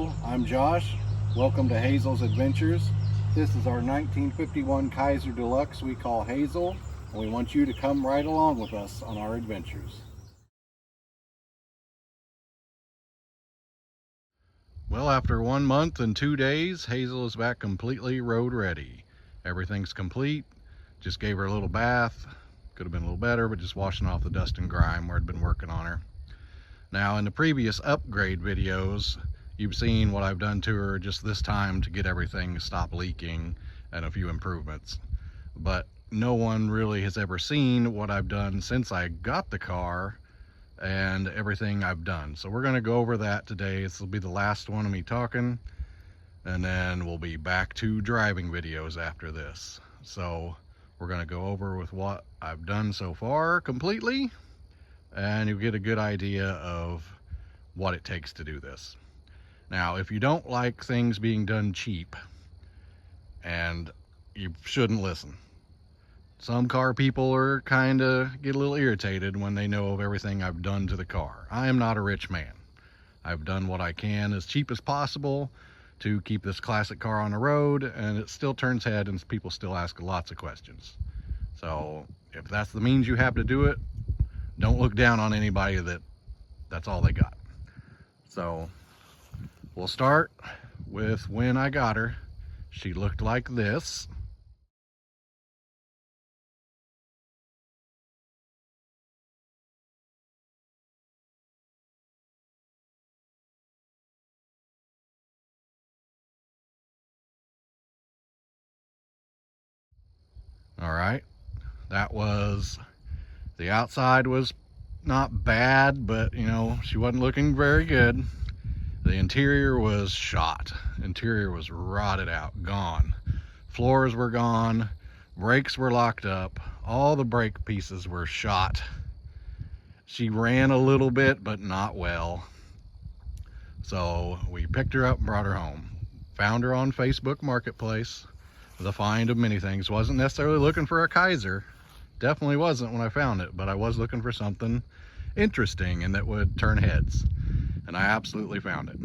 Hello, I'm Josh. Welcome to Hazel's Adventures. This is our 1951 Kaiser Deluxe we call Hazel, and we want you to come right along with us on our adventures. Well, after 1 month and 2 days, Hazel is back completely road ready. Everything's complete. Just gave her a little bath. Could have been a little better, but just washing off the dust and grime where I'd been working on her. Now, in the previous upgrade videos, you've seen what I've done to her just this time to get everything to stop leaking and a few improvements. But no one really has ever seen what I've done since I got the car and everything I've done. So we're going to go over that today. This will be the last one of me talking, and then we'll be back to driving videos after this. So we're going to go over with what I've done so far completely, and you'll get a good idea of what it takes to do this. Now, if you don't like things being done cheap, and you shouldn't listen. Some car people are kind of get a little irritated when they know of everything I've done to the car. I am not a rich man. I've done what I can as cheap as possible to keep this classic car on the road, and it still turns head and people still ask lots of questions. So if that's the means you have to do it, don't look down on anybody that's all they got. So we'll start with when I got her. She looked like this. All right, that was, the outside was not bad, but you know, she wasn't looking very good. The interior was shot. Interior was rotted out, gone. Floors were gone, brakes were locked up, all the brake pieces were shot. She ran a little bit, but not well. So we picked her up and brought her home. Found her on Facebook Marketplace. The find of many things. Wasn't necessarily looking for a Kaiser. Definitely wasn't when I found it, but I was looking for something interesting and that would turn heads. And I absolutely found it.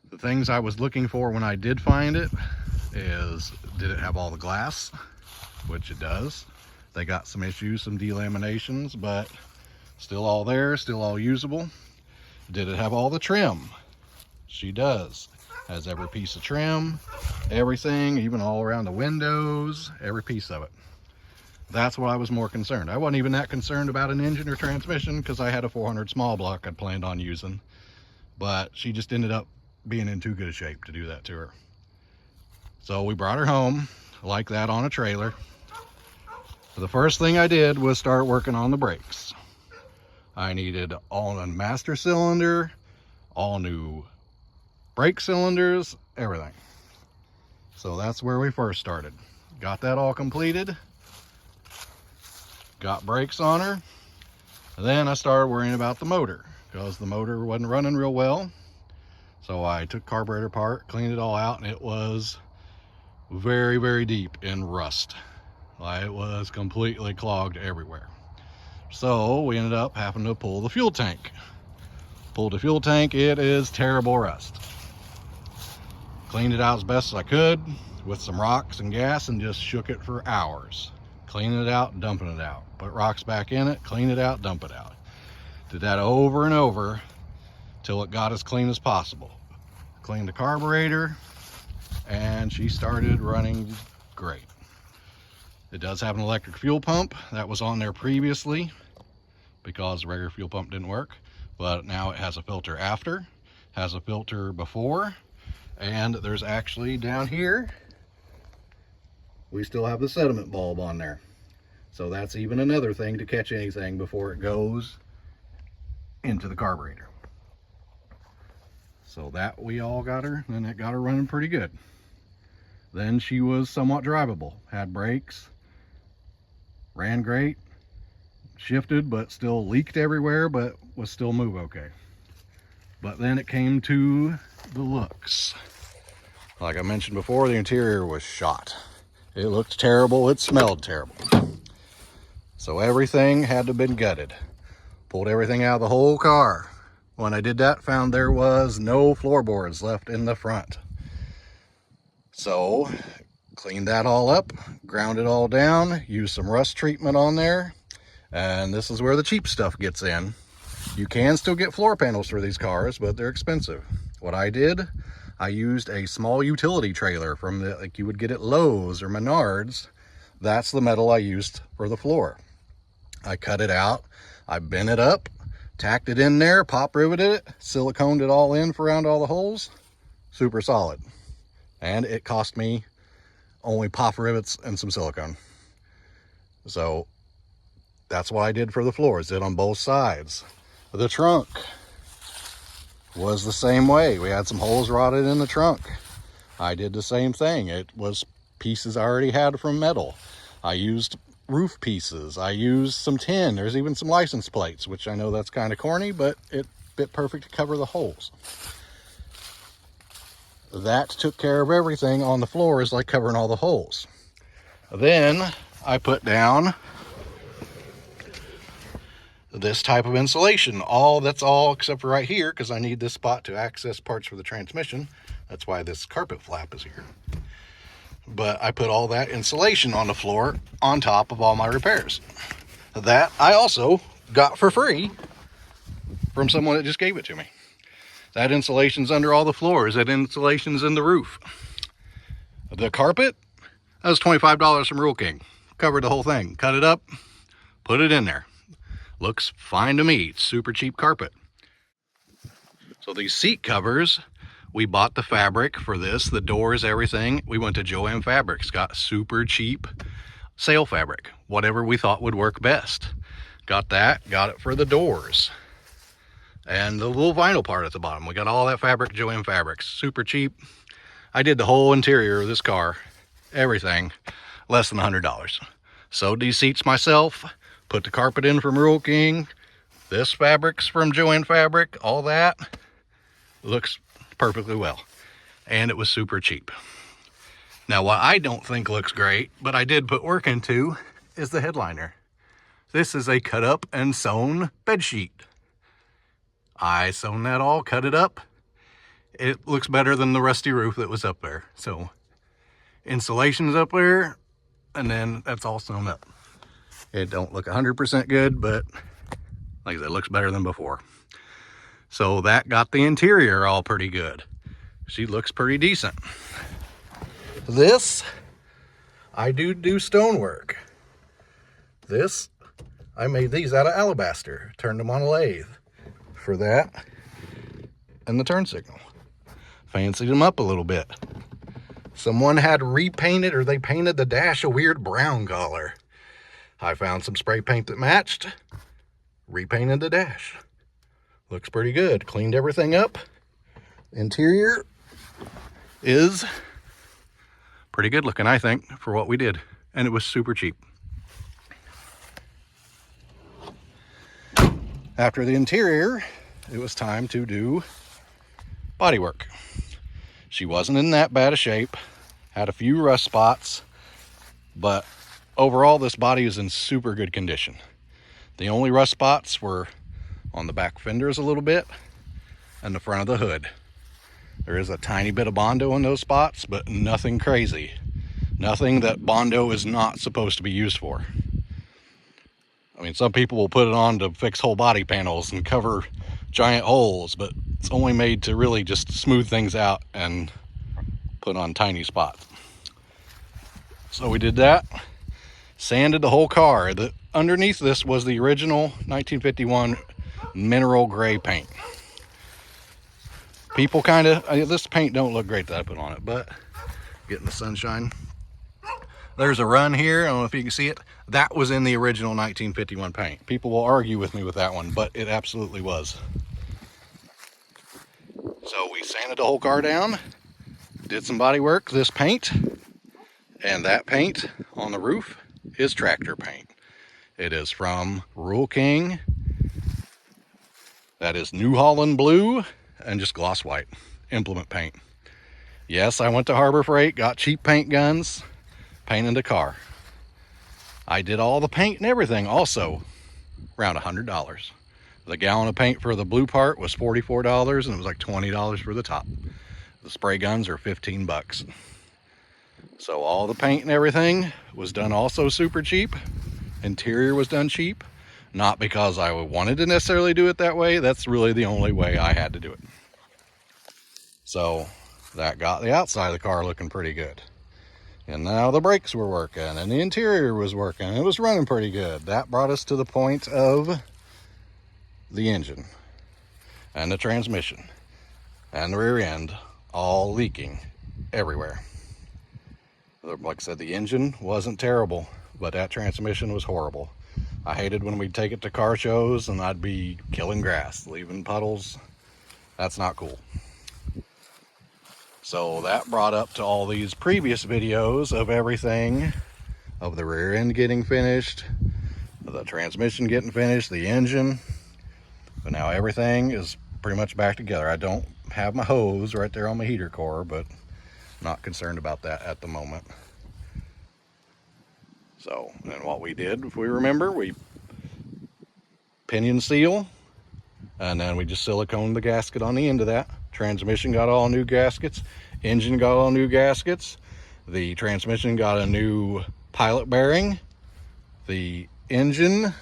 The things I was looking for when I did find it is, did it have all the glass? Which it does. They got some issues, some delaminations, but still all there, still all usable. Did it have all the trim? She does. Has every piece of trim, everything, even all around the windows, every piece of it. That's what I was more concerned. I wasn't even that concerned about an engine or transmission because I had a 400 small block I'd planned on using, but she just ended up being in too good a shape to do that to her. So we brought her home like that on a trailer. The first thing I did was start working on the brakes. I needed all new master cylinder, all new brake cylinders, everything. So that's where we first started. Got that all completed. Got brakes on her. And then I started worrying about the motor because the motor wasn't running real well. So I took carburetor apart, cleaned it all out, and it was very, very deep in rust. It was completely clogged everywhere. So we ended up having to pull the fuel tank. Pulled the fuel tank, it is terrible rust. Cleaned it out as best as I could with some rocks and gas and just shook it for hours. Cleaning it out, dumping it out. Put rocks back in it, clean it out, dump it out. Did that over and over till it got as clean as possible. Cleaned the carburetor and she started running great. It does have an electric fuel pump that was on there previously because the regular fuel pump didn't work, but now it has a filter after, has a filter before, and there's actually down here, we still have the sediment bulb on there. So that's even another thing to catch anything before it goes into the carburetor. So that we all got her, and it got her running pretty good. Then she was somewhat drivable, had brakes, ran great, shifted but still leaked everywhere, but was still move okay. But then it came to the looks. Like I mentioned before, the interior was shot. It looked terrible, it smelled terrible. So everything had to have been gutted. Pulled everything out of the whole car. When I did that, found there was no floorboards left in the front. So cleaned that all up, ground it all down, used some rust treatment on there, and this is where the cheap stuff gets in. You can still get floor panels for these cars, but they're expensive. What I did, I used a small utility trailer from like you would get at Lowe's or Menards. That's the metal I used for the floor. I cut it out, I bent it up, tacked it in there, pop riveted it, siliconed it all in around all the holes. Super solid. And it cost me only pop rivets and some silicone. So that's what I did for the floors, did on both sides. The trunk was the same way. We had some holes rotted in the trunk. I did the same thing. It was pieces I already had from metal. I used roof pieces. I used some tin. There's even some license plates, which I know that's kind of corny, but it fit perfect to cover the holes. That took care of everything on the floors, like covering all the holes. Then I put down this type of insulation. That's all except for right here, because I need this spot to access parts for the transmission. That's why this carpet flap is here. But I put all that insulation on the floor on top of all my repairs. That I also got for free from someone that just gave it to me. That insulation's under all the floors. That insulation's in the roof. The carpet, that was $25 from Rural King. Covered the whole thing. Cut it up, put it in there. Looks fine to me. It's super cheap carpet. So these seat covers, we bought the fabric for this, the doors, everything. We went to Jo-Ann Fabrics, got super cheap sale fabric, whatever we thought would work best. Got that, got it for the doors. And the little vinyl part at the bottom, we got all that fabric, Jo-Ann Fabrics, super cheap. I did the whole interior of this car, everything, less than $100. Sewed these seats myself, put the carpet in from Rural King, this fabric's from Jo-Ann Fabric, all that. Looks perfectly well. And it was super cheap. Now, what I don't think looks great, but I did put work into, is the headliner. This is a cut up and sewn bed sheet. I sewn that all, cut it up. It looks better than the rusty roof that was up there. So insulation's up there, and then that's all sewn up. It don't look 100% good, but like I said, it looks better than before. So that got the interior all pretty good. She looks pretty decent. This, I do stonework. This, I made these out of alabaster, turned them on a lathe for that, and the turn signal. Fancied them up a little bit. Someone had repainted, or they painted the dash a weird brown color. I found some spray paint that matched, repainted the dash. Looks pretty good. Cleaned everything up. Interior is pretty good looking, I think, for what we did. And it was super cheap. After the interior, it was time to do bodywork. She wasn't in that bad a shape. Had a few rust spots. But overall, this body is in super good condition. The only rust spots were on the back fenders a little bit and the front of the hood. There is a tiny bit of Bondo in those spots, but nothing crazy. Nothing that Bondo is not supposed to be used for. I mean, some people will put it on to fix whole body panels and cover giant holes, but it's only made to really just smooth things out and put on tiny spots. So we did that. Sanded the whole car. Underneath this was the original 1951 mineral gray paint. People this paint don't look great that I put on it, but getting the sunshine. There's a run here, I don't know if you can see it. That was in the original 1951 paint. People will argue with me with that one, but it absolutely was. So we sanded the whole car down, did some body work, this paint, and that paint on the roof is tractor paint. It is from Rural King. That is New Holland blue and just gloss white implement paint. Yes, I went to Harbor Freight, got cheap paint guns, painted the car. I did all the paint and everything also around $100. The gallon of paint for the blue part was $44, and it was like $20 for the top. The spray guns are 15 bucks. So all the paint and everything was done also super cheap. Interior was done cheap. Not because I wanted to necessarily do it that way. That's really the only way I had to do it. So that got the outside of the car looking pretty good. And now the brakes were working and the interior was working. It was running pretty good. That brought us to the point of the engine and the transmission and the rear end all leaking everywhere. Like I said, the engine wasn't terrible, but that transmission was horrible. I hated when we'd take it to car shows and I'd be killing grass, leaving puddles. That's not cool. So that brought up to all these previous videos of everything, of the rear end getting finished, the transmission getting finished, the engine. But now everything is pretty much back together. I don't have my hose right there on my heater core, but I'm not concerned about that at the moment. So, and what we did, if we remember, we pinion seal, and then we just siliconed the gasket on the end of that. Transmission got all new gaskets, engine got all new gaskets, the transmission got a new pilot bearing, the engine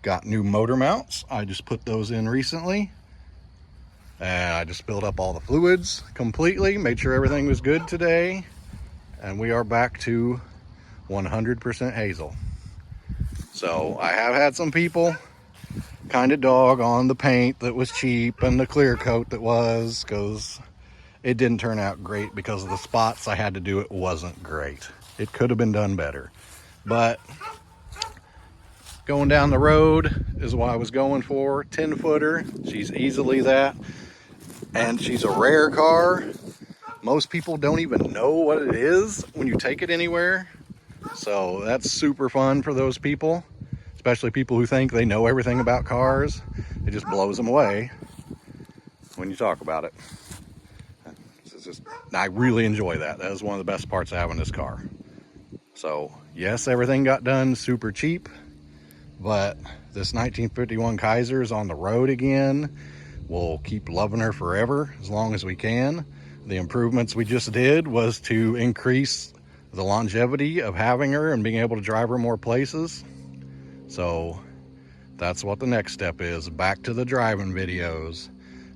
got new motor mounts. I just put those in recently, and I just filled up all the fluids completely, made sure everything was good today, and we are back to 100% Hazel. So I have had some people kind of dog on the paint that was cheap and the clear coat that was, because it didn't turn out great because of the spots I had to do. It wasn't great. It could have been done better, but going down the road is what I was going for. 10-footer, she's easily that, and she's a rare car. Most people don't even know what it is when you take it anywhere. So that's super fun for those people, especially people who think they know everything about cars. It just blows them away when you talk about it. I really enjoy that. That is one of the best parts of having this car. So yes, everything got done super cheap, but this 1951 Kaiser is on the road again. We'll keep loving her forever as long as we can. The improvements we just did was to increase the longevity of having her and being able to drive her more places. So that's what the next step is, back to the driving videos.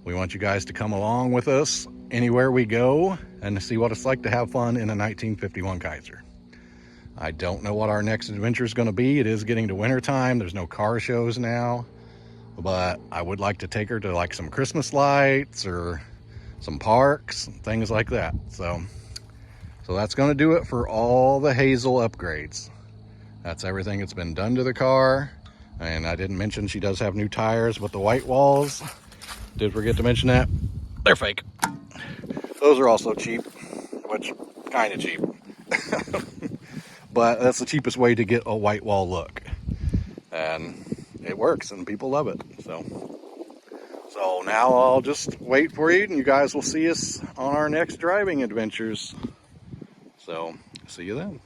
We want you guys to come along with us anywhere we go and see what it's like to have fun in a 1951 Kaiser. I don't know what our next adventure is going to be. It is getting to winter time. There's no car shows now, but I would like to take her to like some Christmas lights or some parks and things like that. So that's going to do it for all the Hazel upgrades. That's everything that's been done to the car. And I didn't mention she does have new tires, but the white walls, did forget to mention that. They're fake. Those are also cheap, which kind of cheap. But that's the cheapest way to get a white wall look. And it works and people love it. So now I'll just wait for you and you guys will see us on our next driving adventures. So, see you then.